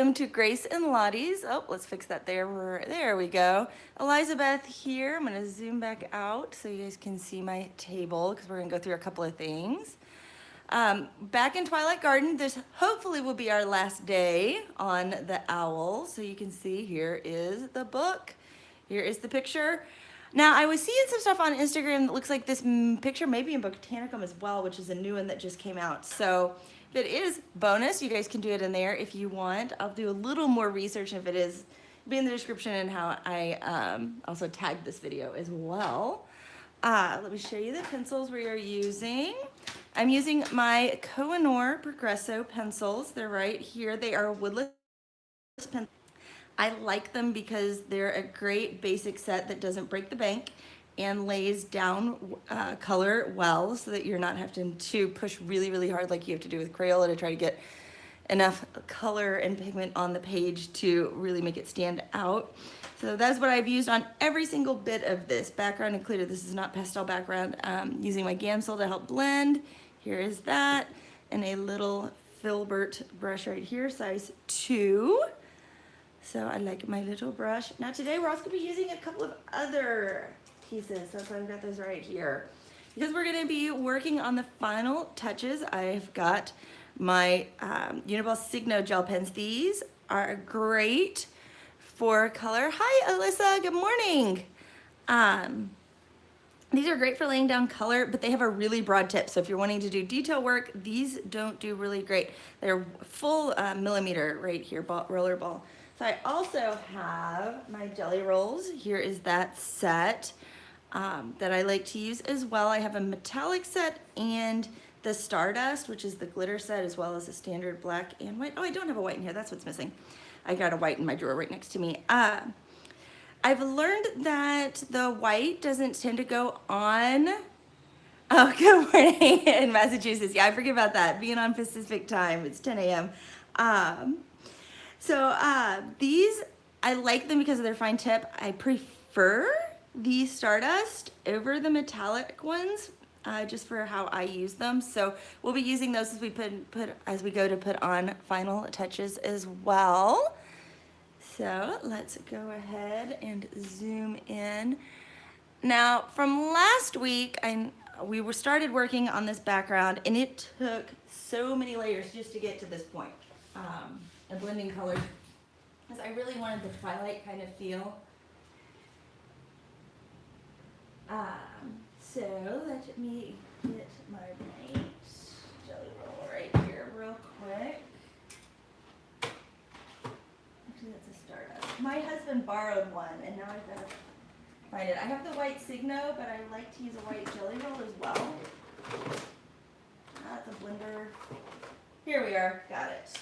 Welcome to Grace and Lottie's. Oh, let's fix that there. There we go. Elizabeth here. I'm going to zoom back out so you guys can see my table because we're going to go through a couple of things. Back in Twilight Garden, this hopefully will be our last day on the owl. So you can see here is the book. Here is the picture. Now, I was seeing some stuff on Instagram that looks like this picture may be in Botanicum as well, which is a new one that just came out. So if it is bonus, you guys can do it in there if you want. I'll do a little more research if it is. It'll be in the description and how I also tagged this video as well. Let me show you the pencils we are using. I'm using my Koh-i-noor Progresso pencils. They're right here. They are Woodless pencils. I like them because they're a great basic set that doesn't break the bank and lays down color well so that you're not having to push really, really hard like you have to do with Crayola to try to get enough color and pigment on the page to really make it stand out. So that's what I've used on every single bit of this. Background included. This is not pastel background. Using my Gamsol to help blend. Here is that. And a little filbert brush right here, size 2. So I like my little brush. Now today we're also going to be using a couple of other pieces. So I've got those right here. Because we're going to be working on the final touches, I've got my Uniball Signo gel pens. These are great for color. Hi Alyssa, good morning. These are great for laying down color, but they have a really broad tip. So if you're wanting to do detail work, these don't do really great. They're full millimeter right here, roller ball. So I also have my jelly rolls. Here is that set that I like to use as well. I have a metallic set and the Stardust, which is the glitter set, as well as a standard black and white. Oh, I don't have a white in here. That's what's missing. I got a white in my drawer right next to me. I've learned that the white doesn't tend to go on. Oh, good morning in Massachusetts. Yeah, I forget about that. Being on Pacific time, it's 10 a.m. These, I like them because of their fine tip. I prefer the Stardust over the metallic ones, just for how I use them. So we'll be using those as we as we go to put on final touches as well. So let's go ahead and zoom in. Now, from last week, we started working on this background, and it took so many layers just to get to this point. And blending colors, because I really wanted the Twilight kind of feel. So let me get my paint jelly roll right here real quick. Actually, that's a Stardust. My husband borrowed one, and now I've got to find it. I have the white Signo, but I like to use a white jelly roll as well. That's a blender. Here we are. Got it.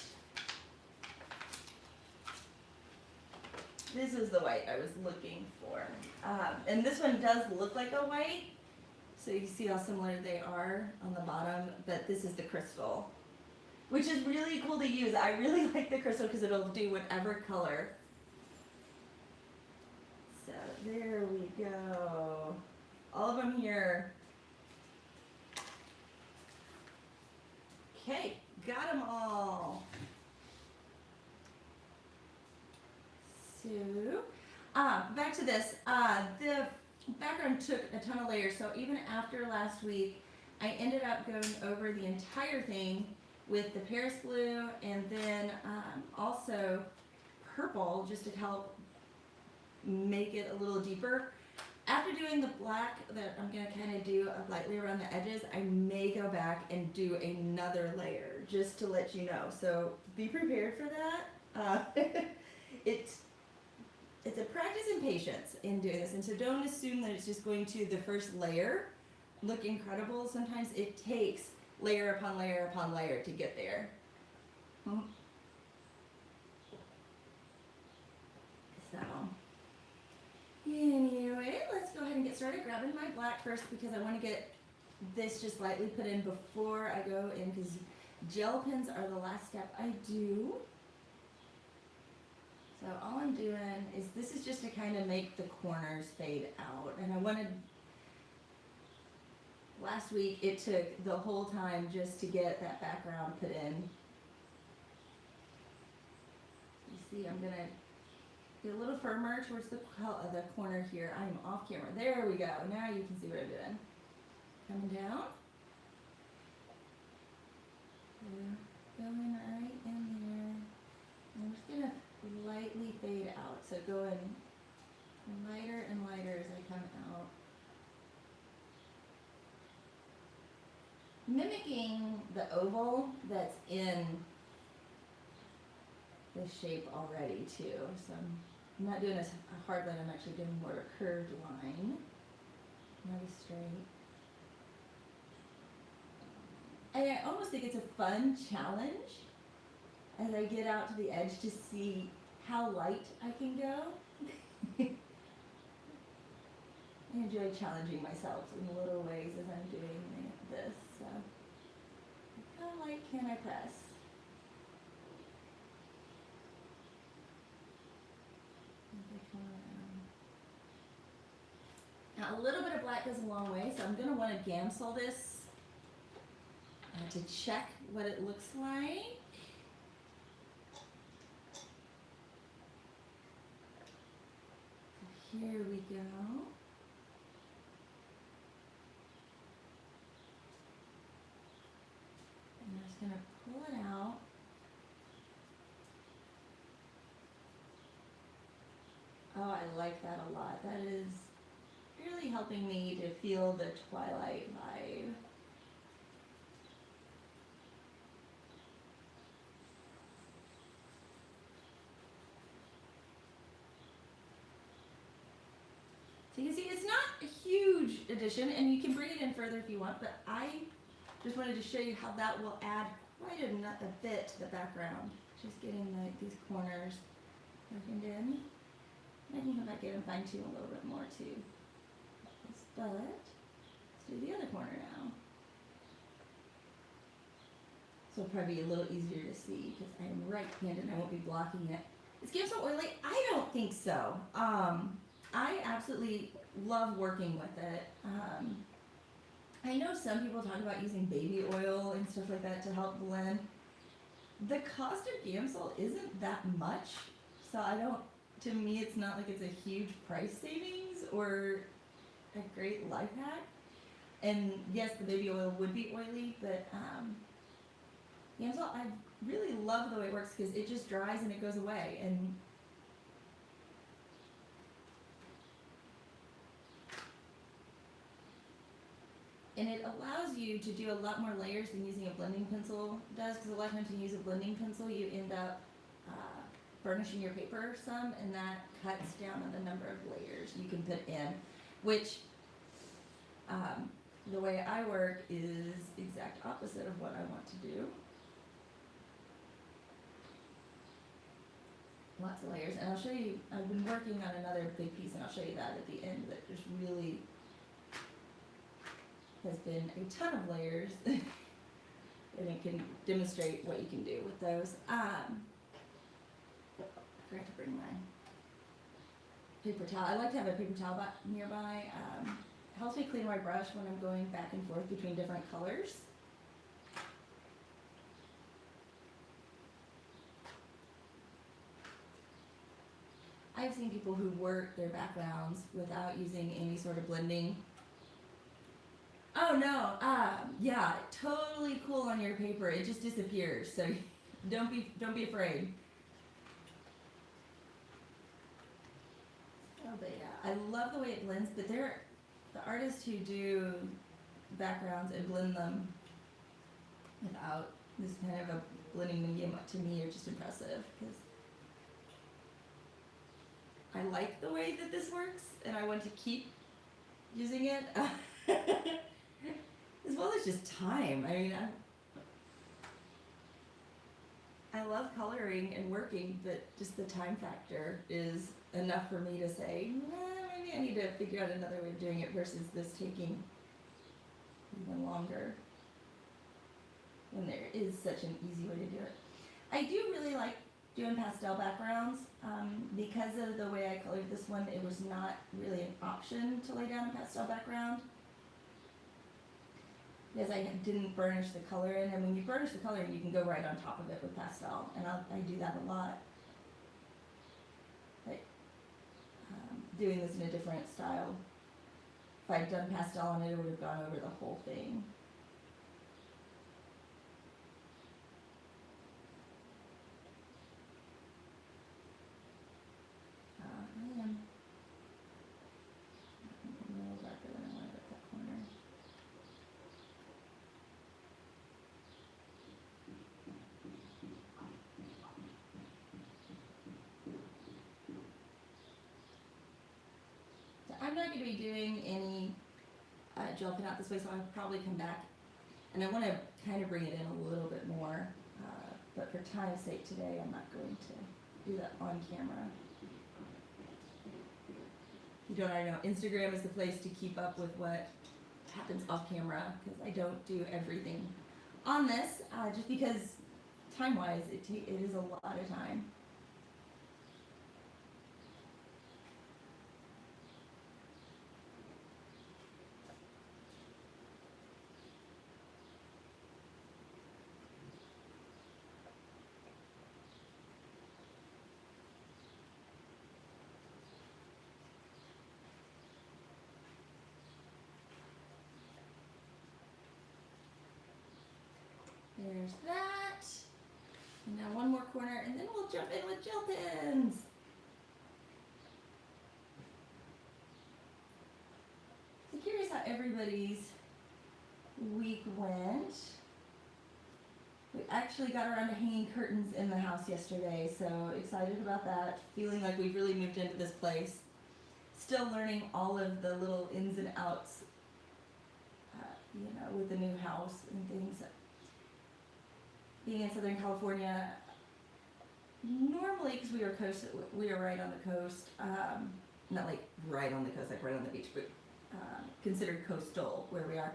This is the white I was looking for. And this one does look like a white. So you can see how similar they are on the bottom. But this is the crystal, which is really cool to use. I really like the crystal because it'll do whatever color. So there we go. All of them here. Okay, got them all. So, back to this. The background took a ton of layers, so even after last week, I ended up going over the entire thing with the Paris blue and then also purple just to help make it a little deeper. After doing the black that I'm going to kind of do lightly around the edges, I may go back and do another layer just to let you know. So be prepared for that. It's a practice and patience in doing this, and so don't assume that it's just going to the first layer look incredible. Sometimes it takes layer upon layer upon layer to get there. So anyway, let's go ahead and get started. Grabbing my black first because I want to get this just lightly put in before I go in, because gel pens are the last step I do. So all I'm doing is, this is just to kind of make the corners fade out. And I wanted, last week it took the whole time just to get that background put in. See, I'm gonna get a little firmer towards the corner here. I'm off camera. There we go. Now you can see what I'm doing. Coming down. Going right in there. I'm just gonna lightly fade out. So going lighter and lighter as I come out. Mimicking the oval that's in the shape already too. So I'm not doing a hard line, I'm actually doing more of a curved line. Not as straight. And I almost think it's a fun challenge as I get out to the edge to see how light I can go. I enjoy challenging myself in little ways as I'm doing this. So, how light can I press? Now a little bit of black goes a long way, so I'm going to want to gamsol this to check what it looks like. Here we go. And I'm just going to pull it out. Oh, I like that a lot. That is really helping me to feel the Twilight vibe. So you can see it's not a huge addition, and you can bring it in further if you want, but I just wanted to show you how that will add quite a bit to the background. Just getting these corners darkened in. I can come back in and fine tune a little bit more too. But let's do the other corner now. So it'll probably be a little easier to see because I'm right-handed and I won't be blocking it. Is gamsol oily? I don't think so. I absolutely love working with it. I know some people talk about using baby oil and stuff like that to help blend. The cost of gamsol isn't that much, so to me it's not like it's a huge price savings or a great life hack. And yes, the baby oil would be oily, but gamsol, I really love the way it works because it just dries and it goes away. And it allows you to do a lot more layers than using a blending pencil does, because a lot of times when you use a blending pencil, you end up burnishing your paper some, and that cuts down on the number of layers you can put in, which the way I work is exact opposite of what I want to do. Lots of layers, and I'll show you, I've been working on another big piece, and I'll show you that at the end, that just really has been a ton of layers, and it can demonstrate what you can do with those. I forgot to bring my paper towel. I like to have a paper towel nearby. It helps me clean my brush when I'm going back and forth between different colors. I've seen people who work their backgrounds without using any sort of blending. Oh no, yeah, totally cool on your paper. It just disappears, so don't be afraid. Oh, but yeah, I love the way it blends, but the artists who do backgrounds and blend them without this kind of a blending medium, to me, are just impressive, because I like the way that this works, and I want to keep using it. As well as just time. I mean, I love coloring and working, but just the time factor is enough for me to say, maybe I need to figure out another way of doing it versus this taking even longer when there is such an easy way to do it. I do really like doing pastel backgrounds. Because of the way I colored this one, it was not really an option to lay down a pastel background, because I didn't burnish the color in, and when you burnish the color, you can go right on top of it with pastel, and I do that a lot. doing this in a different style. If I'd done pastel on it, it would have gone over the whole thing. I am a little darker than I wanted at that corner. So I'm not going to be doing any gel pen out this way, so I'll probably come back. And I want to kind of bring it in a little bit more, but for time's sake today, I'm not going to do that on camera. If you don't already know, Instagram is the place to keep up with what happens off camera, because I don't do everything on this, just because time-wise, it is a lot of time. There's that. And now one more corner, and then we'll jump in with gel pens. So curious how everybody's week went. We actually got around to hanging curtains in the house yesterday, so excited about that. Feeling like we've really moved into this place. Still learning all of the little ins and outs, with the new house and things. Being in Southern California, normally, because we are right on the coast, not like right on the coast, like right on the beach, but considered coastal where we are.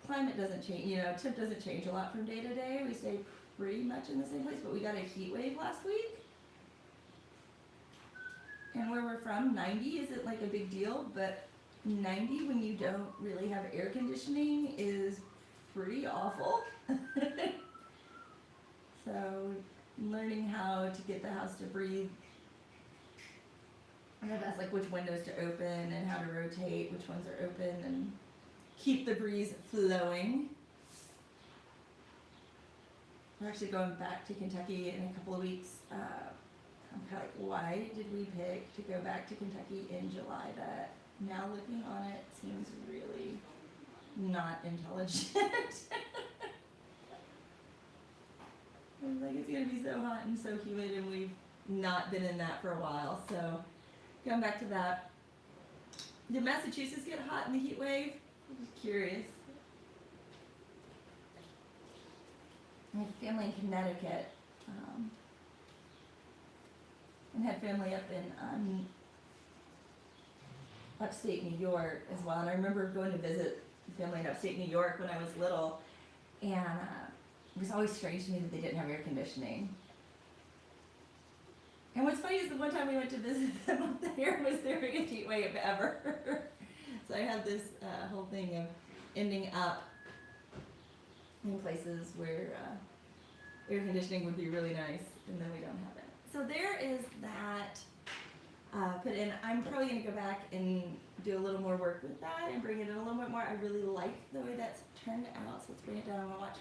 Climate doesn't change, temp doesn't change a lot from day to day. We stay pretty much in the same place, but we got a heat wave last week. And where we're from, 90 isn't like a big deal, but 90 when you don't really have air conditioning is pretty awful. So learning how to get the house to breathe. And I've asked like which windows to open and how to rotate, which ones are open, and keep the breeze flowing. We're actually going back to Kentucky in a couple of weeks. I'm kind of like, why did we pick to go back to Kentucky in July? That now looking on it seems really not intelligent. I was like, it's gonna be so hot and so humid, and we've not been in that for a while. So going back to that. Did Massachusetts get hot in the heat wave? I'm just curious. I had family in Connecticut, and had family up in upstate New York as well. And I remember going to visit family in upstate New York when I was little, and it was always strange to me that they didn't have air conditioning. And what's funny is the one time we went to visit them up there was their biggest heat wave ever. So I had this whole thing of ending up in places where air conditioning would be really nice, and then we don't have it. So there is that put in. I'm probably going to go back and do a little more work with that and bring it in a little bit more. I really like the way that's turned out, so let's bring it down. I'm going to watch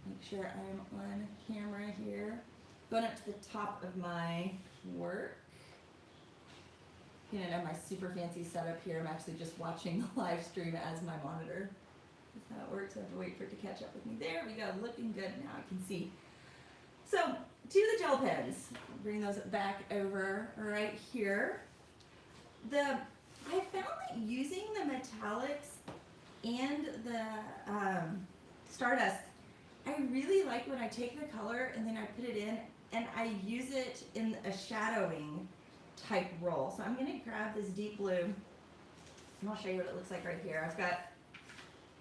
make sure I'm on camera here. Going up to the top of my work. You know, my super fancy setup here. I'm actually just watching the live stream as my monitor. That's how it works. I have to wait for it to catch up with me. There we go. Looking good now. I can see. So, to the gel pens. Bring those back over right here. I found that using the metallics and the Stardust, I really like when I take the color and then I put it in and I use it in a shadowing type roll. So I'm going to grab this deep blue and I'll show you what it looks like right here. I've got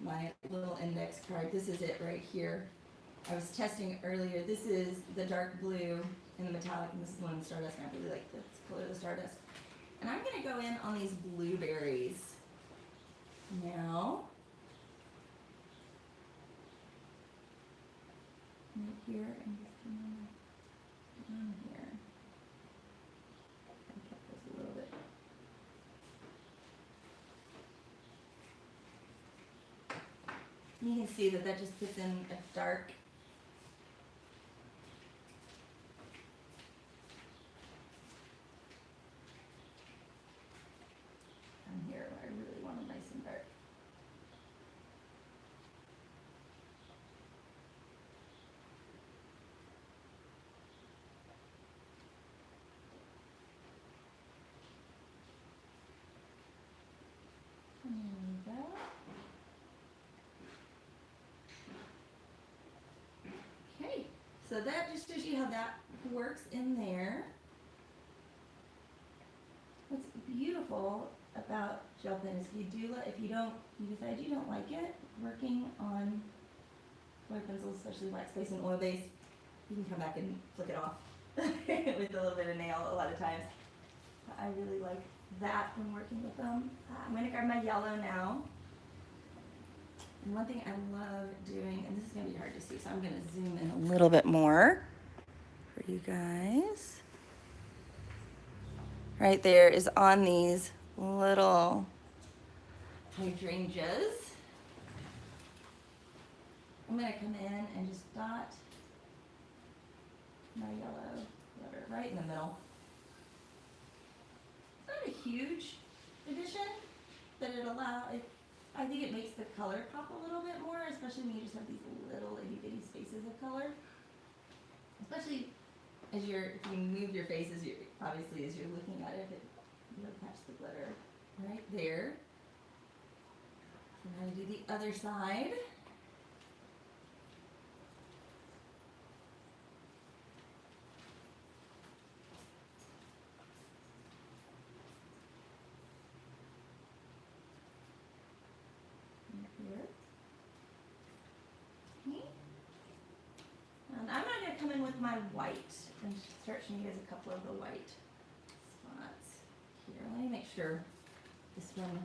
my little index card. This is it right here. I was testing earlier. This is the dark blue and the metallic, and this is one of the Stardust, and I really like this color of the Stardust. And I'm going to go in on these blueberries now. Right here and just on here. You can see that that just puts in a dark. And here, I really want it nice and dark. There we go. Okay, so that just shows you how that works in there. What's beautiful about gel pen is if you decide you don't like it, working on color pencils, especially wax based and oil based, you can come back and flick it off with a little bit of nail a lot of times. I really like that when working with them. I'm going to grab my yellow now. And one thing I love doing, and this is going to be hard to see, so I'm going to zoom in a little bit more for you guys. Right there is on these little hydrangeas. I'm going to come in and just dot my yellow glitter right in the middle. It's not a huge addition, but I think it makes the color pop a little bit more, especially when you just have these little itty bitty spaces of color. Especially if you move your face obviously as you're looking at it, you'll catch the glitter right there. So now you do the other side. And I'm not going to come in with my white and start showing you guys a couple of the white spots here. Let me make sure this one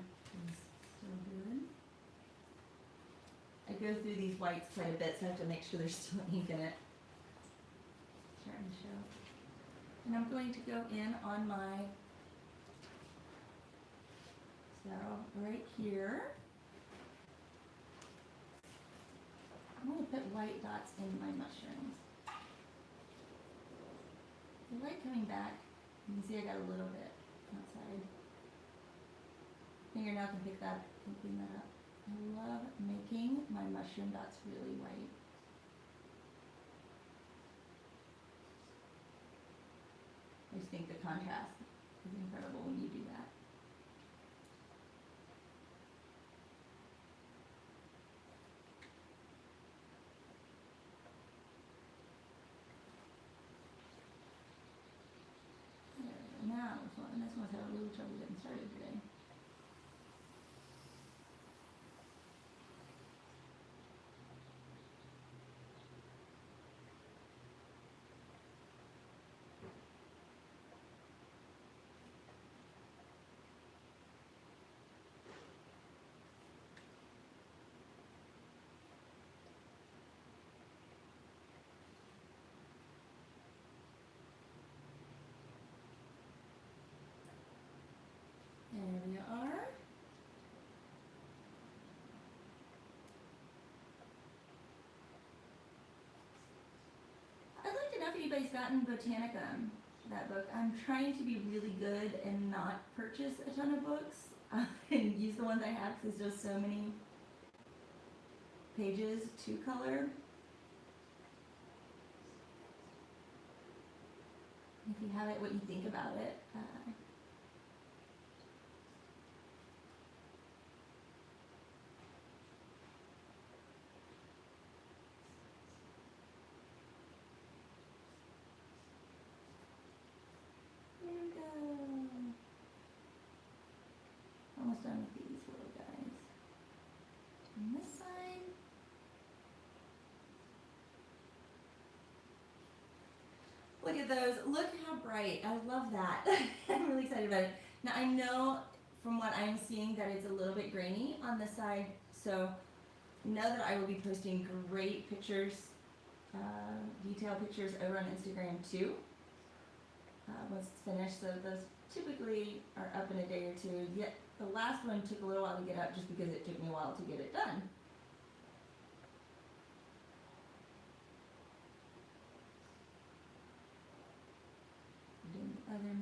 is still good. I go through these whites quite a bit, so I have to make sure there's still ink in it. Starting to show. And I'm going to go in on my, so right here. I'm going to put white dots in my mushrooms. The light coming back, you can see I got a little bit outside. Fingernail can pick that and clean that up. I love making my mushroom dots really white. I just think the contrast is incredible when you do that. Now, and this one's had a little trouble getting started today. There we are. I'd like to know if anybody's gotten Botanicum, that book. I'm trying to be really good and not purchase a ton of books and use the ones I have because there's just so many pages to color. If you have it, what you think about it. There we go. Almost done with these little guys. On this side. Look at those. Look how bright. I love that. I'm really excited about it. Now I know from what I'm seeing that it's a little bit grainy on this side, so know that I will be posting great pictures, detailed pictures over on Instagram too. Once it's finished, so those typically are up in a day or two. Yet the last one took a little while to get up just because it took me a while to get it done.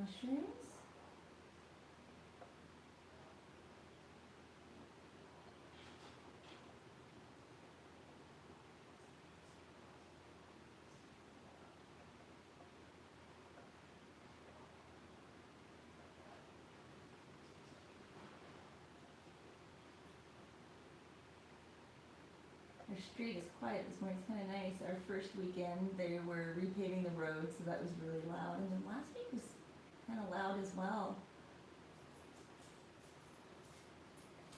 mushrooms. Our street is quiet this morning. It's kind of nice. Our first weekend, they were repaving the road, so that was really loud. And then last week was kind of loud as well.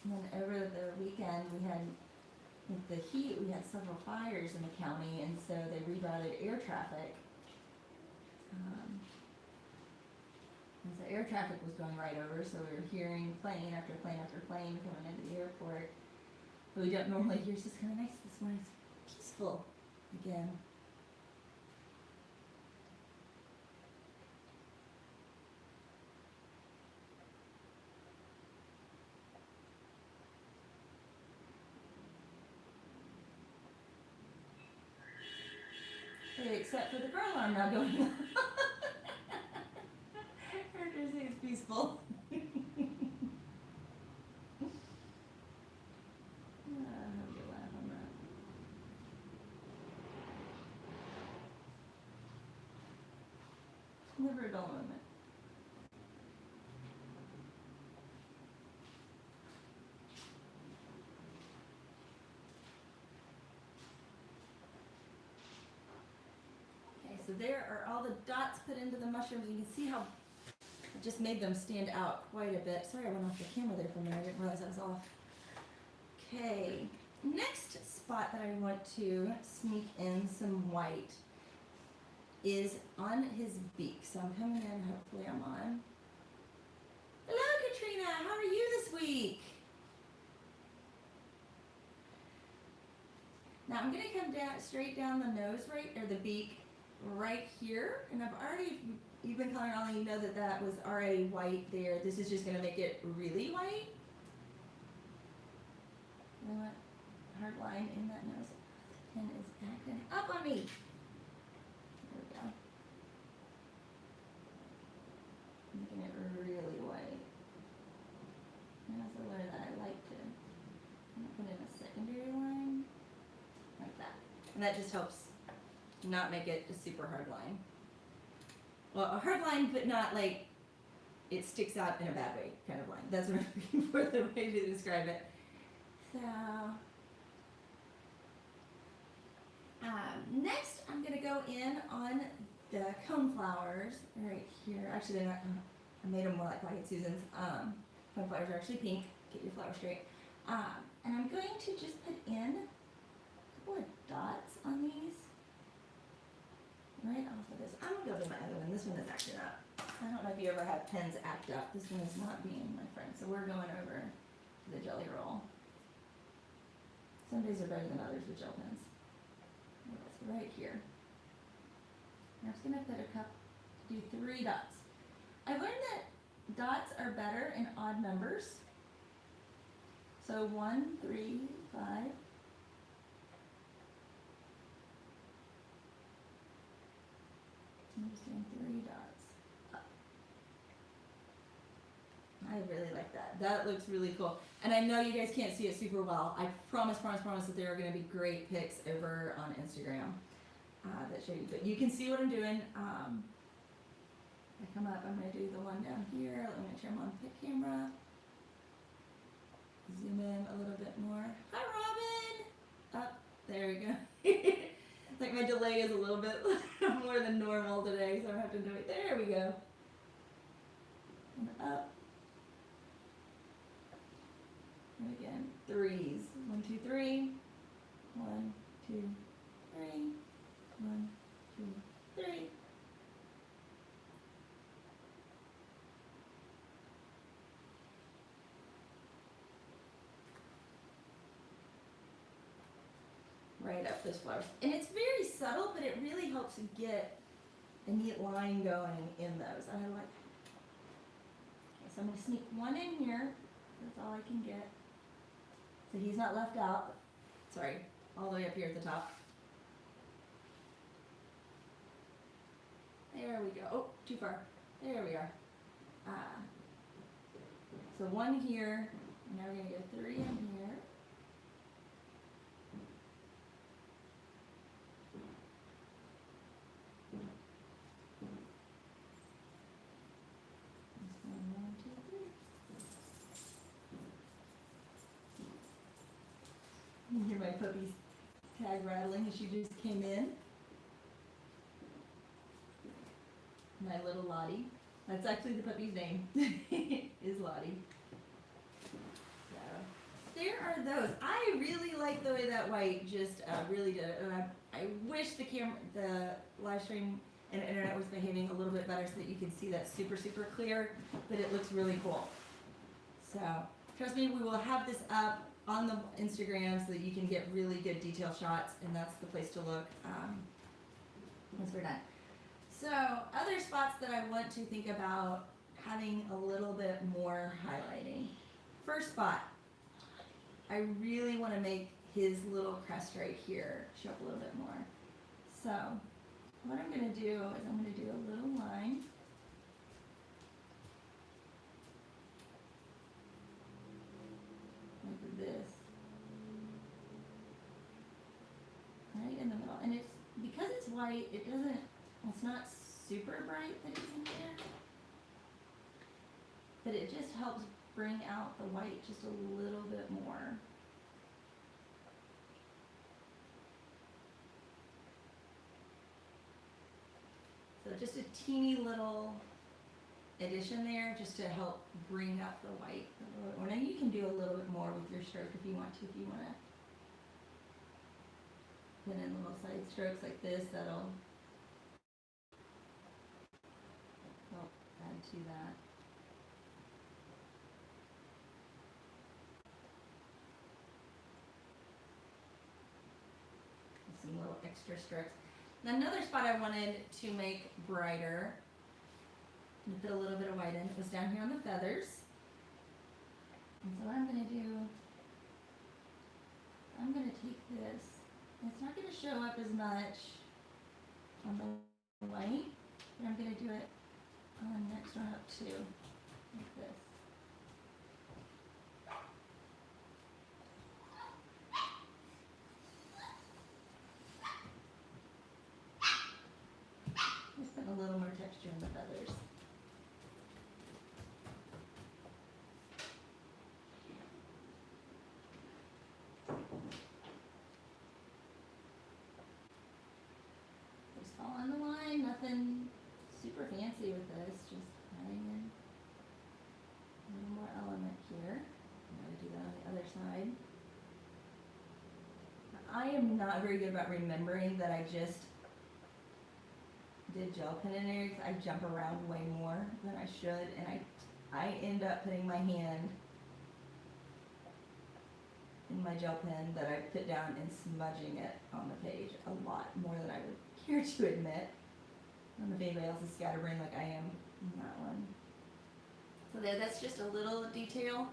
And then over the weekend, we had, with the heat, we had several fires in the county, and so they rerouted air traffic. And so air traffic was going right over, so we were hearing plane after plane after plane coming into the airport. But we don't normally hear. It's just kind of nice this morning. It's peaceful again. Hey, except for the car alarm not going off. It's peaceful. Never a dull moment. Okay, so there are all the dots put into the mushrooms. You can see how it just made them stand out quite a bit. Sorry, I went off the camera there for a minute. I didn't realize I was off. Okay, next spot that I want to sneak in some white is on his beak. So I'm coming in, hopefully I'm on. Hello Katrina, how are you this week? Now I'm gonna come down straight down the nose or the beak right here. And I've already, you've been coloring on, you know that that was already white there. This is just gonna make it really white. I want a hard line in that nose. The pen is acting up on me. Making it really white. And that's the way that I like to. I'm gonna put in a secondary line like that, and that just helps not make it a super hard line. Well, a hard line, but not like it sticks out in a bad way kind of line. That's what I'm looking for, the way to describe it. So next, I'm gonna go in on the cone flowers right here. Actually, they're not. I made them more like White Susans. Cone flowers are actually pink. Get your flower straight. And I'm going to just put in a couple of dots on these right off of this. I'm gonna go to my other one. This one is acting up. I don't know if you ever have pens act up. This one is not being my friend. So we're going over to the jelly roll. Some days are better than others with gel pens. It's right here. I'm just gonna put do 3 dots. I learned that dots are better in odd numbers. So 1, 3, 5. I'm just doing 3 dots. I really like that. That looks really cool. And I know you guys can't see it super well. I promise that there are gonna be great pics over on Instagram. That show you, but you can see what I'm doing. I come up, I'm going to do the one down here. Let me make sure I'm on pic camera. Zoom in a little bit more. Hi Robin! Up, there we go. It's like my delay is a little bit more than normal today, so I have to do it. There we go. And up. And again, 3s. 1, 2, 3. 1, 2, 3. 1, 2, 3. Right up those flowers. And it's very subtle, but it really helps get a neat line going in those. I like. Okay, so I'm going to sneak one in here. That's all I can get. So he's not left out. Sorry, all the way up here at the top. There we go. Oh, too far. There we are. So one here, and now we're going to go 3 in here. One, two, three. You can hear my puppy's tag rattling as she just came in. My little Lottie. That's actually the puppy's name, is Lottie. So, there are those. I really like the way that white just really did it. And I wish the live stream and internet was behaving a little bit better so that you can see that super, super clear, but it looks really cool. So, trust me, we will have this up on the Instagram so that you can get really good detail shots, and that's the place to look once we're done. So, other spots that I want to think about having a little bit more highlighting. First spot, I really want to make his little crest right here show up a little bit more. So, what I'm going to do is I'm going to do a little line. Like this. Right in the middle. And it's, because it's white, it's not super bright that it's in there, but it just helps bring out the white just a little bit more. So just a teeny little addition there just to help bring up the white a little bit more. Now you can do a little bit more with your stroke if you want to. If you want to put in little side strokes like this, that'll help add to that. Some little extra strokes. Now another spot I wanted to make brighter, and put a little bit of white in, was down here on the feathers. And so what I'm going to do, I'm going to take this, and it's not going to show up as much on the white, but I'm going to do it on the next one up too, like this. Just put a little more texture in the feathers. Just follow on the line, nothing super fancy with this, just adding in a little more element here. I'm going to do that on the other side. I am not very good about remembering that I just did gel pen in there because I jump around way more than I should, and I end up putting my hand in my gel pen that I put down and smudging it on the page a lot more than I would care to admit. I don't know if anybody else is scatterbrained like I am in that one. So that's just a little detail.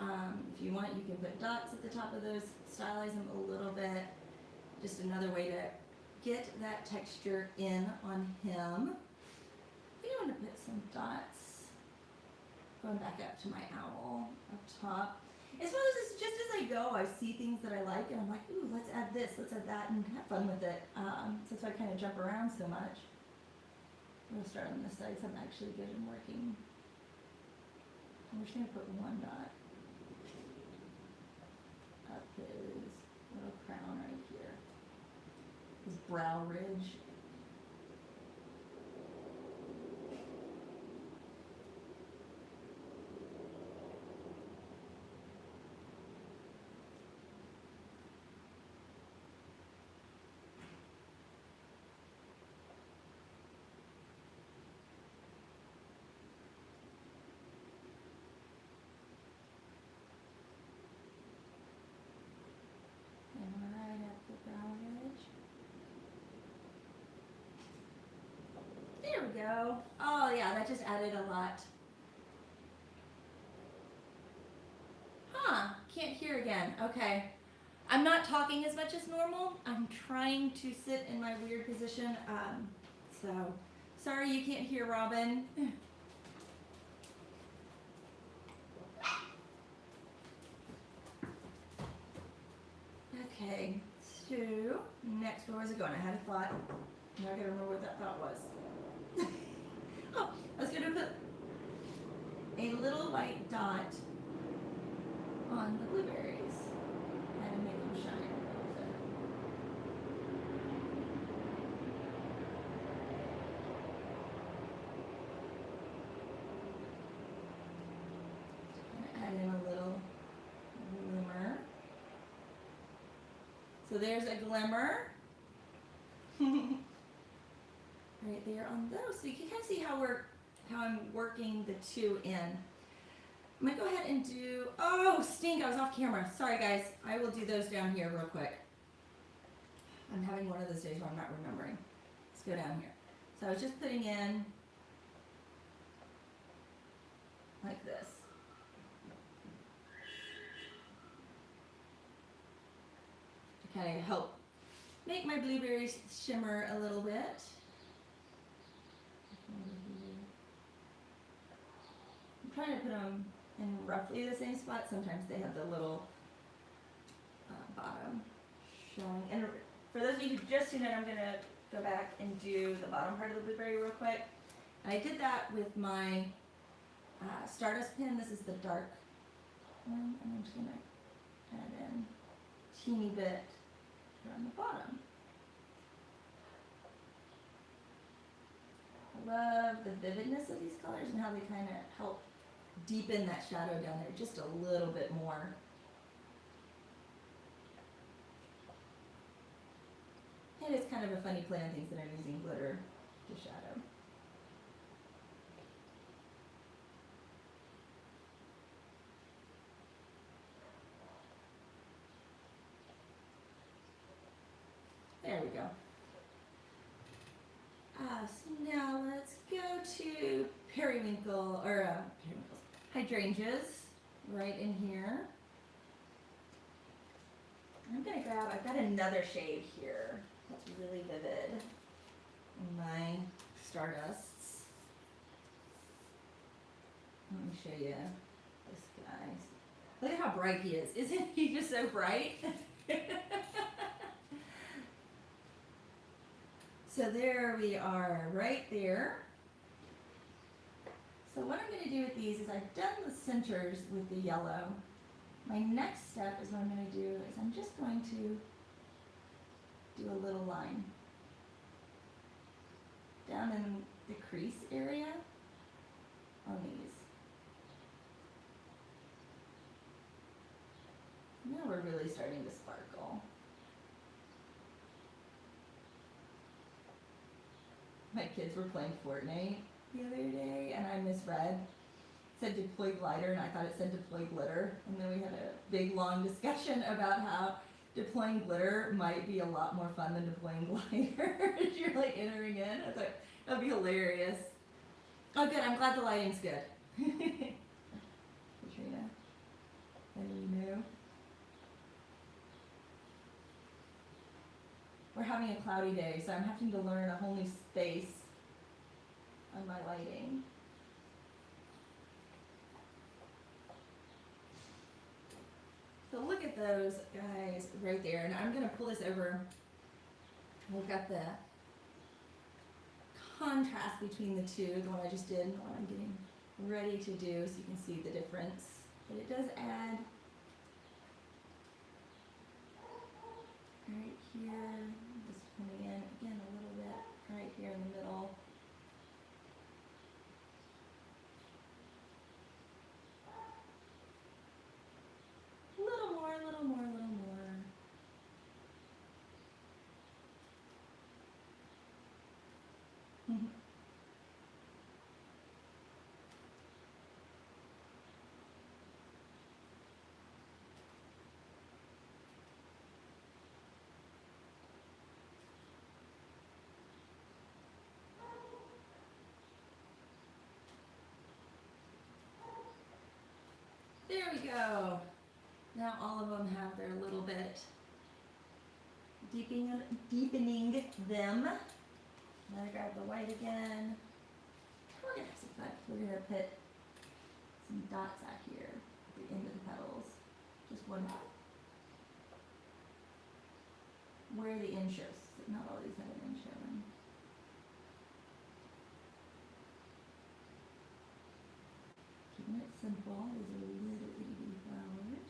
If you want, you can put dots at the top of those, stylize them a little bit. Just another way to get that texture in on him. I think I'm going to put some dots going back up to my owl up top. As well as just as I go, I see things that I like, and I'm like, ooh, let's add this, let's add that, and have fun with it. So that's why I kind of jump around so much. We'll start on this side, so I'm actually good at working. I'm just going to put one dot up his little crown right here. His brow ridge. And right up the brow ridge. There we go. Oh yeah, that just added a lot. Huh, can't hear again. Okay. I'm not talking as much as normal. I'm trying to sit in my weird position. So Sorry you can't hear Robin. Okay, so next, where was it going? I had a thought. Now I gotta remember what that thought was. Oh, I was gonna put a little white dot on the blueberries and make them shine a little bit. Add in a little glimmer. So there's a glimmer. Right there on those. So you can kind of see how I'm working the two in. I'm gonna go ahead and do, oh stink, I was off camera. Sorry guys, I will do those down here real quick. I'm having one of those days where I'm not remembering. Let's go down here. So I was just putting in like this. To kind of help make my blueberries shimmer a little bit. I'm trying to put them in roughly the same spot. Sometimes they have the little bottom showing. And for those of you who just tuned in, I'm going to go back and do the bottom part of the blueberry real quick. And I did that with my Stardust pin. This is the dark one. And I'm just going to add in a teeny bit on the bottom. I love the vividness of these colors and how they kind of help deepen that shadow down there just a little bit more. And it's kind of a funny play on things that I'm using glitter to shadow. There we go. So now let's go to periwinkle, or hydrangeas right in here. I'm gonna grab, I've got another shade here that's really vivid in my Stardusts. Let me show you this guy. Look at how bright he is. Isn't he just so bright? So there we are, right there. So what I'm going to do with these is I've done the centers with the yellow. My next step is what I'm going to do is I'm just going to do a little line down in the crease area on these. Now we're really starting to sparkle. My kids were playing Fortnite the other day, and I misread. It said deploy glider, and I thought it said deploy glitter. And then we had a big, long discussion about how deploying glitter might be a lot more fun than deploying glider. You're like entering in. I thought that'd be hilarious. Oh, good. I'm glad the lighting's good. Katrina, anything new? We're having a cloudy day, so I'm having to learn a whole new space on my lighting. So look at those guys right there, and I'm going to pull this over. We've got the contrast between the two, the one I just did and the one I'm getting ready to do, so you can see the difference. But it does add right here, just putting in again a little bit right here in the middle. A little more, a little more, a little more. There we go. Now all of them have their little bit deepening them. Then I grab the white again. We're gonna have some fun. We're gonna put some dots out here at the end of the petals. Just one dot. Where the end shows. Not all these have an end showing. Keeping it simple. These are little itty bitty flowers.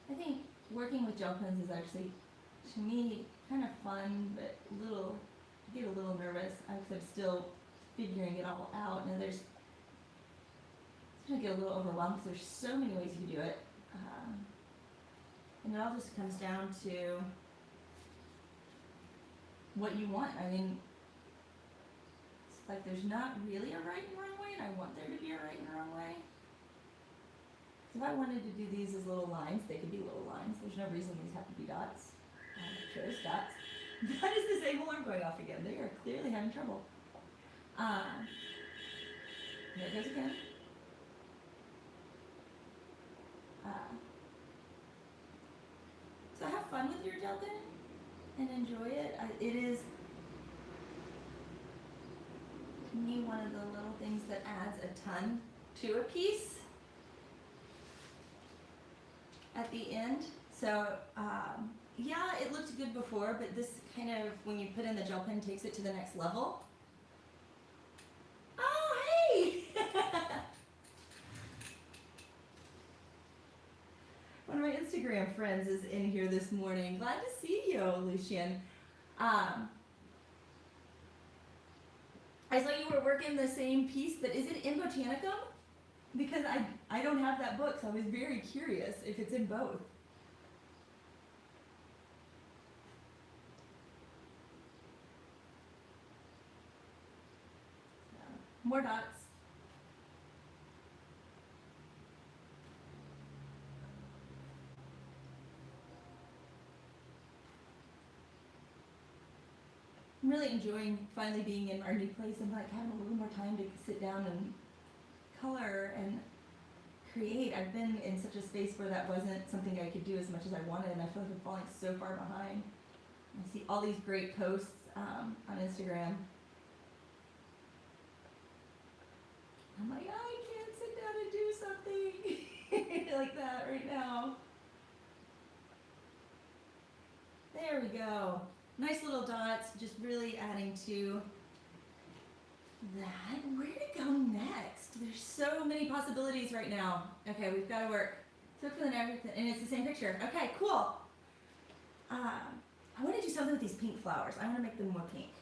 I think working with gel pens is actually, to me, kind of fun, but I get a little nervous because I'm still figuring it all out, and it's gonna get a little overwhelmed because there's so many ways you can do it, and it all just comes down to what you want. I mean, it's like there's not really a right and wrong way, and I want there to be a right and wrong way. If I wanted to do these as little lines, they could be little lines. There's no reason these have to be dots. Chose dots. That is the same alarm going off again. They are clearly having trouble. There it goes again. So have fun with your gel pen and enjoy it. It is, to me, one of the little things that adds a ton to a piece at the end. So yeah, it looked good before, but this kind of, when you put in the gel pen, takes it to the next level. Oh, hey! One of my Instagram friends is in here this morning. Glad to see you, Lucian. I saw you were working the same piece, but is it in Botanicum? Because I don't have that book, so I was very curious if it's in both. More dots. I'm really enjoying finally being in our new place and like having a little more time to sit down and color and create. I've been in such a space where that wasn't something I could do as much as I wanted, and I feel like I'm falling so far behind. I see all these great posts on Instagram. I'm like, oh, I can't sit down and do something like that right now. There we go. Nice little dots, just really adding to that. Where to go next? There's so many possibilities right now. Okay, we've got to work. Took and everything, and it's the same picture. Okay, cool. I want to do something with these pink flowers. I want to make them more pink.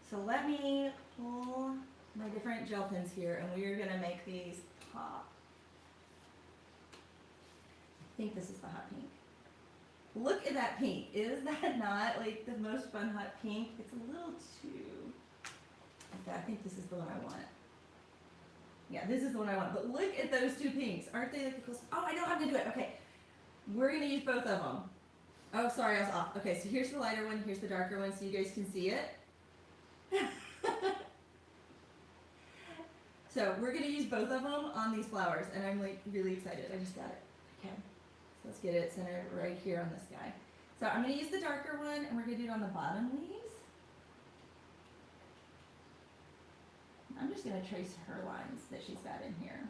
So let me pull my different gel pens here, and we're gonna make these pop. I think this is the hot pink. Look at that pink. Is that not like the most fun hot pink? It's a little too, okay, I think this is the one I want. Yeah, this is the one I want, but look at those two pinks. Aren't they like the coolest? Oh, I know how to do it. Okay, we're gonna use both of them. Oh, sorry, I was off. Okay, so here's the lighter one, here's the darker one, so you guys can see it. So we're gonna use both of them on these flowers, and I'm like really excited. I just got it. Okay, so let's get it centered right here on this guy. So I'm gonna use the darker one, and we're gonna do it on the bottom leaves. I'm just gonna trace her lines that she's got in here.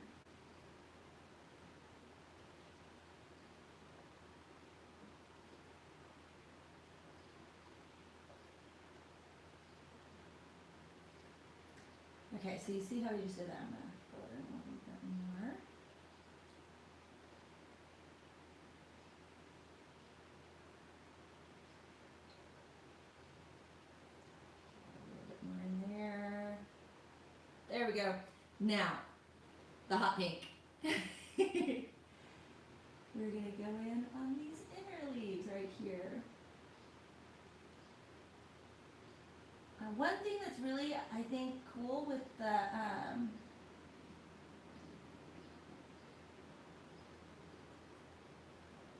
Okay, so you see how you just did that? I'm gonna fill it in a little bit more. A little bit more in there. There we go. Now, the hot pink. We're gonna go in on these inner leaves right here. One thing that's really, I think, cool with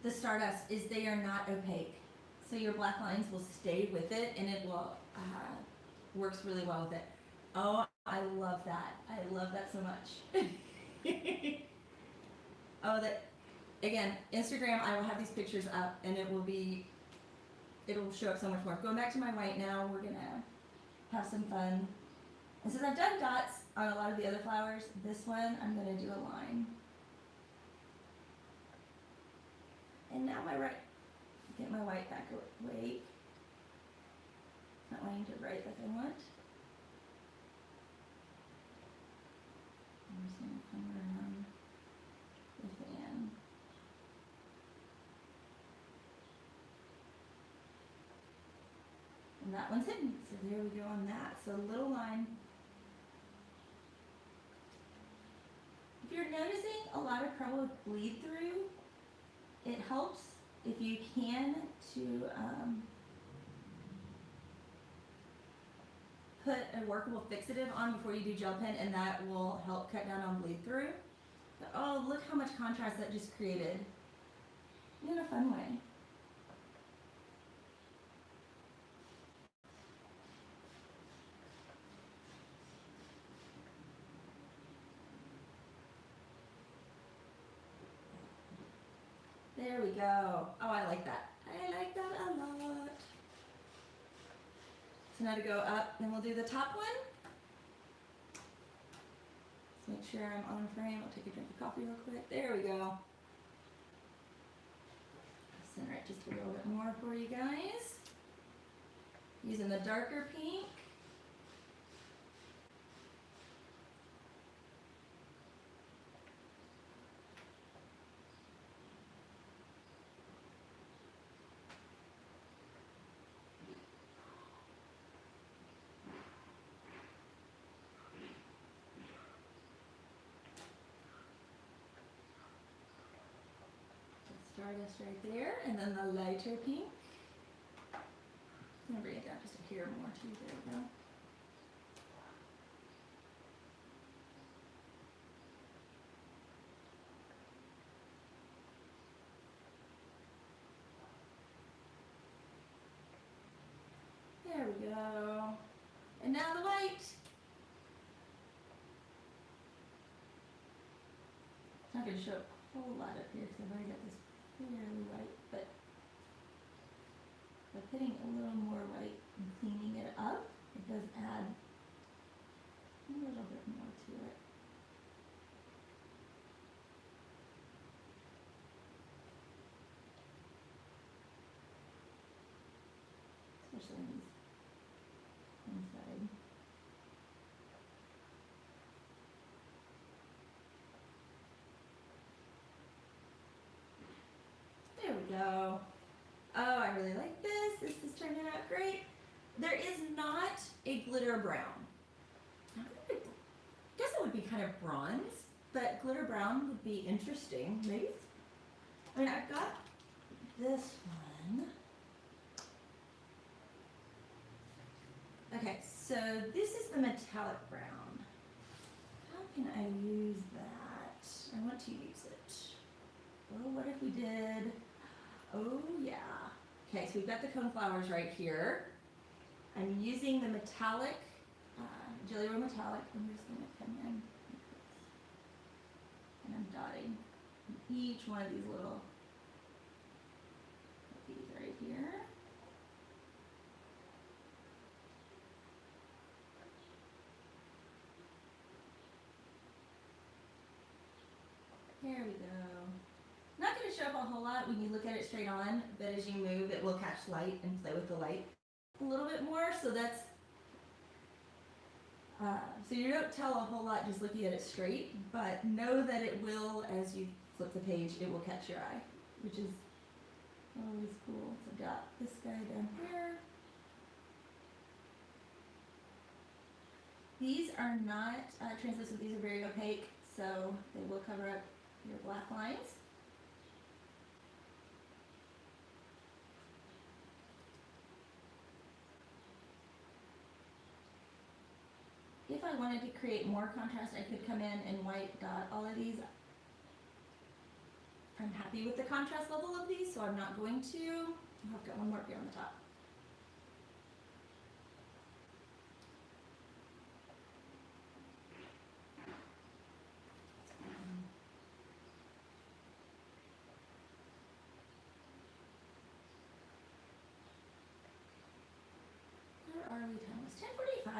the Stardust is they are not opaque. So your black lines will stay with it, and it will works really well with it. Oh, I love that. I love that so much. Oh, that again, Instagram, I will have these pictures up and it'll show up so much more. Going back to my white now, we're gonna have some fun. And since I've done dots on a lot of the other flowers, this one I'm gonna do a line. And now get my white back away. Not wanting to write like I want. I'm just gonna come around the fan. And that one's hidden, so there we go on that. So a little line. If you're noticing a lot of trouble with bleed through, it helps if you can to put a workable fixative on before you do gel pen, and that will help cut down on bleed through. But, oh, look how much contrast that just created in a fun way. There we go. Oh, I like that. I like that a lot. So now to go up, then we'll do the top one. Let's make sure I'm on frame. I'll take a drink of coffee real quick. There we go. Center it just a little bit more for you guys. Using the darker pink. Stardust right there, and then the lighter pink. I'm gonna bring it down just a hair more too. There we go. There we go. And now the white. It's not going to show a whole lot up here because I've already got this fairly white, but by putting a little more white and cleaning it up, it does add a little bit more to it. Especially in these inside. There we go. Oh, I really like this. This is turning out great. There is not a glitter brown. I guess it would be kind of bronze, but glitter brown would be interesting, maybe. I mean, I've got this one. Okay, so this is the metallic brown. How can I use that? I want to use it. Well, what if we did, oh yeah. Okay, so we've got the cone flowers right here. I'm using the metallic, Jelly Roll Metallic. I'm just gonna come in and I'm dotting each one of these little puppies right here. There we go. Not going to show up a whole lot when you look at it straight on, but as you move, it will catch light and play with the light a little bit more. So that's, so you don't tell a whole lot just looking at it straight, but know that it will, as you flip the page, it will catch your eye, which is always cool. So I've got this guy down here. These are not translucent, these are very opaque, so they will cover up your black lines. If I wanted to create more contrast, I could come in and white dot all of these. I'm happy with the contrast level of these, so I'm not going to. I've got one more here on the top.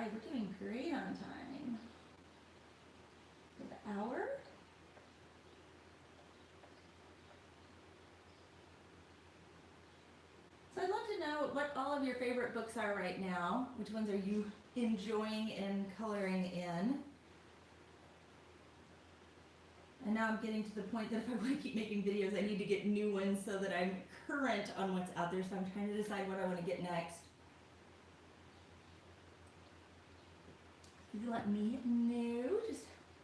like we're doing great on time. For the hour. So I'd love to know what all of your favorite books are right now. Which ones are you enjoying and coloring in? And now I'm getting to the point that if I want to keep making videos, I need to get new ones so that I'm current on what's out there. So I'm trying to decide what I want to get next. If you let me know, just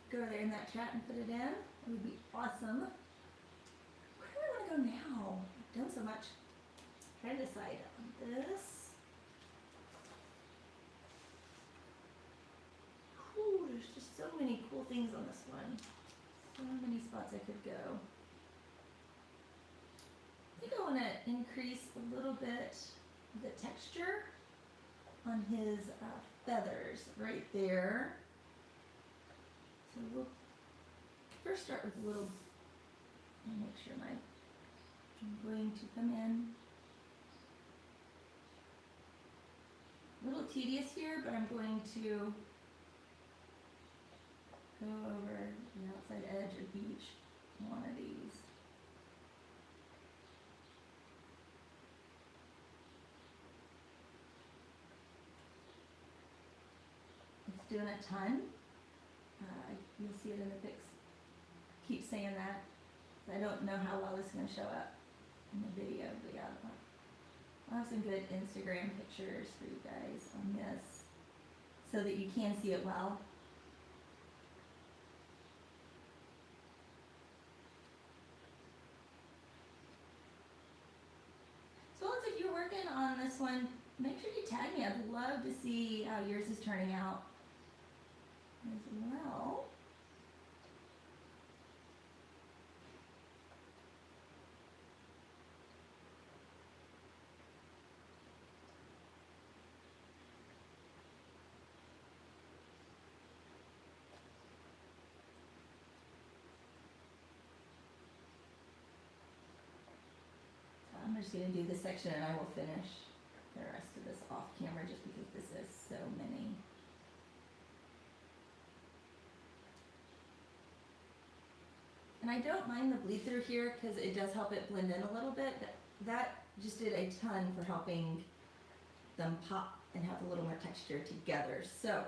go there in that chat and put it in. It would be awesome. Where do I want to go now? I've done so much. Trying to decide on this. Ooh, there's just so many cool things on this one. So many spots I could go. I think I want to increase a little bit the texture on his feathers right there. So we'll first start with a little, and make sure I'm going to come in. A little tedious here, but I'm going to go over the outside edge of each one of these. It's doing a ton. You'll see it in the pics. Keep saying that. I don't know how well this is going to show up in the video, but yeah, I'll have some good Instagram pictures for you guys on this so that you can see it well. So if you're working on this one, make sure you tag me. I'd love to see how yours is turning out as well. I'm just going to do this section and I will finish the rest of this off camera just because this is so many. And I don't mind the bleed through here because it does help it blend in a little bit. That just did a ton for helping them pop and have a little more texture together. So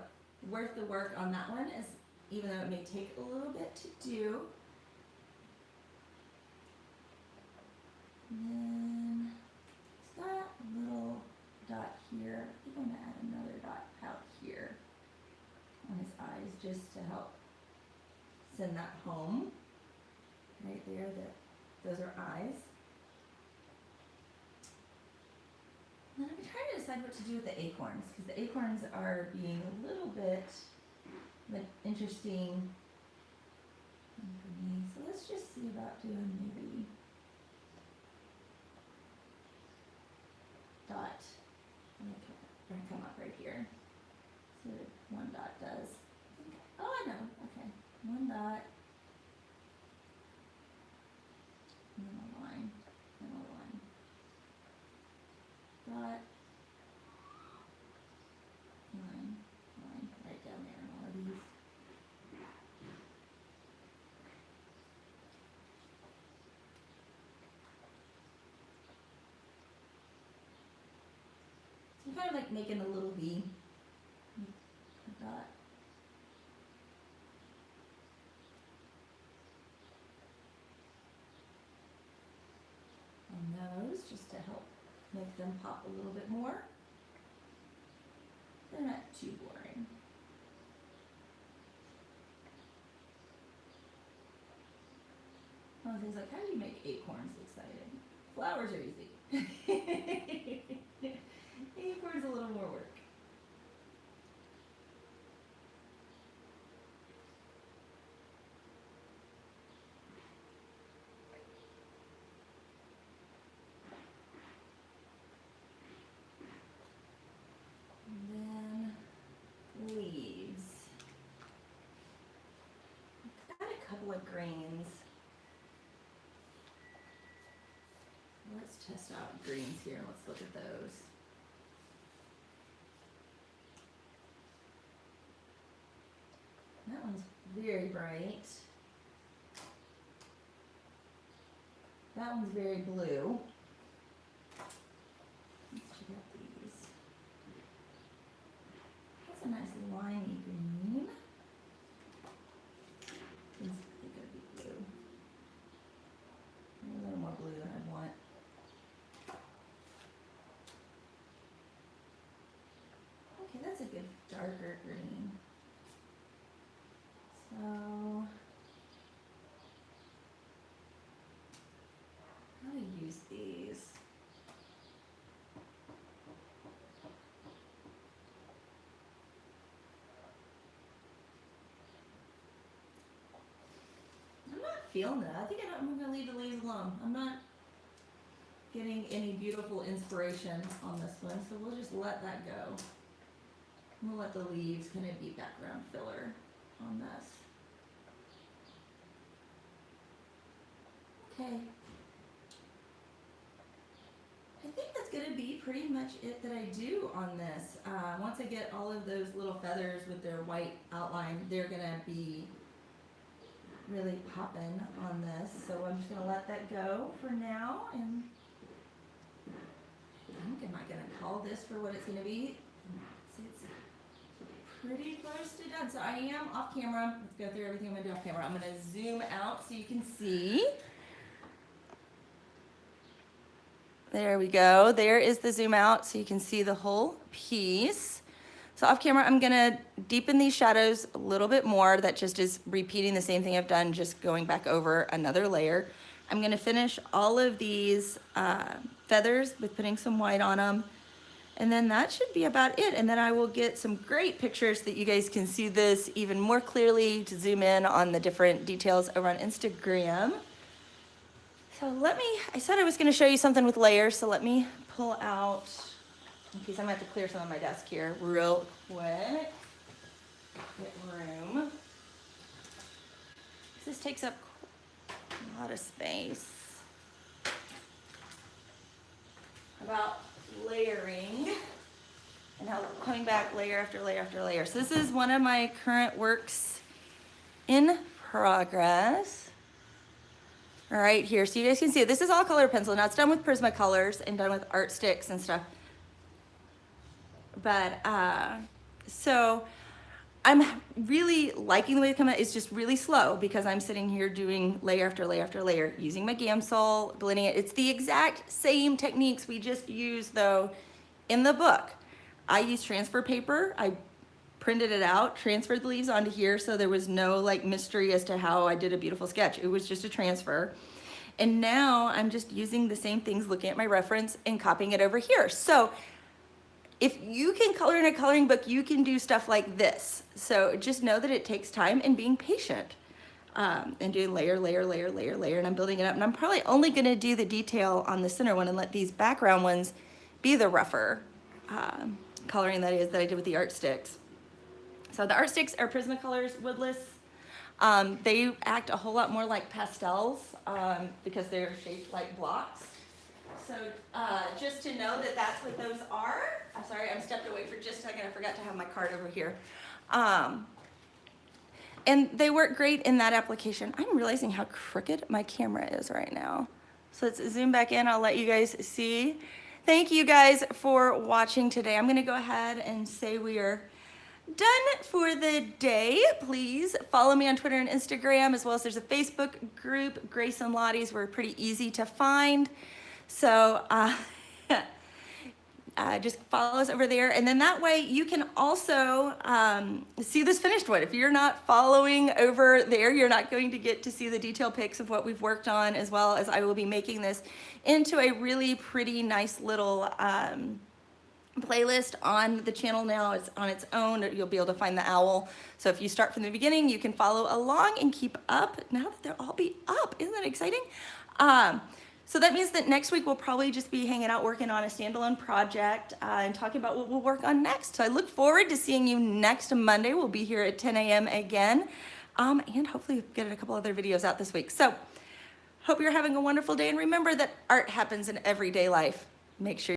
worth the work on that one, is even though it may take a little bit to do. And then it's got a little dot here. I think I'm going to add another dot out here on his eyes just to help send that home. Right there, those are eyes. And then I'm trying to decide what to do with the acorns, because the acorns are being a little bit of an interesting thing for me. So let's just see about doing maybe dot. I'm going to come up right here. See what one dot does. Oh, I know. Okay. One dot. And then a line. And a line. Dot. Line. Line. Right down there in all of these. So I'm kind of like making a little V. A dot. On those, just to help make them pop a little bit more. They're not too boring. Oh, things like, how do you make acorns exciting? Flowers are easy. Acorns a little more work. And then leaves. I've got a couple of greens. Let's test out greens here. Let's look at those. very bright. That one's very blue. Let's check out these. That's a nice limey green. These are gonna be blue. Maybe a little more blue than I'd want. Okay, that's a good darker green. So, how do I use these? I'm not feeling that. I think I'm going to leave the leaves alone. I'm not getting any beautiful inspiration on this one, so we'll just let that go. We'll let the leaves kind of be background filler on this. Okay. I think that's going to be pretty much it that I do on this. Once I get all of those little feathers with their white outline, they're going to be really popping on this. So I'm just going to let that go for now. And I think, am I going to call this for what it's going to be? It's pretty close to done. So I am off camera. Let's go through everything I'm going to do off camera. I'm going to zoom out so you can see. There we go. There is the zoom out so you can see the whole piece. So off camera, I'm gonna deepen these shadows a little bit more. That just is repeating the same thing I've done, just going back over another layer. I'm gonna finish all of these feathers with putting some white on them. And then that should be about it. And then I will get some great pictures so that you guys can see this even more clearly, to zoom in on the different details over on Instagram. So I said I was gonna show you something with layers, so let me pull out, in case I'm gonna have to clear some of my desk here real quick. Get room. This takes up a lot of space. About layering and how coming back layer after layer after layer. So this is one of my current works in progress. Right here, so you guys can see it. This is all color pencil. Now it's done with Prismacolors and done with art sticks and stuff. But so I'm really liking the way it comes out. It's just really slow because I'm sitting here doing layer after layer after layer, using my Gamsol, blending it. It's the exact same techniques we just used though in the book. I used transfer paper. I printed it out, transferred the leaves onto here, so there was no like mystery as to how I did a beautiful sketch. It was just a transfer. And now I'm just using the same things, looking at my reference and copying it over here. So if you can color in a coloring book, you can do stuff like this. So just know that it takes time and being patient. And doing layer, layer, layer, layer, layer, and I'm building it up. And I'm probably only gonna do the detail on the center one and let these background ones be the rougher coloring that I did with the art sticks. So the art sticks are Prismacolors Woodless. They act a whole lot more like pastels because they're shaped like blocks. So just to know that that's what those are. I'm sorry, I'm stepped away for just a second. I forgot to have my card over here. And they work great in that application. I'm realizing how crooked my camera is right now. So let's zoom back in. I'll let you guys see. Thank you guys for watching today. I'm gonna go ahead and say we are done for the day. Please follow me on Twitter and Instagram, as well as there's a Facebook group, Grace and Lottie's. We're pretty easy to find. So just follow us over there. And then that way you can also see this finished one. If you're not following over there, you're not going to get to see the detail pics of what we've worked on, as well as I will be making this into a really pretty nice little playlist on the channel now. It's on its own. You'll be able to find the owl. So if you start from the beginning, you can follow along and keep up. Now that they'll all be up, isn't that exciting? So that means that next week we'll probably just be hanging out working on a standalone project and talking about what we'll work on next. So I look forward to seeing you next Monday. We'll be here at 10 a.m. again, and hopefully get a couple other videos out this week. So hope you're having a wonderful day, and remember that art happens in everyday life. Make sure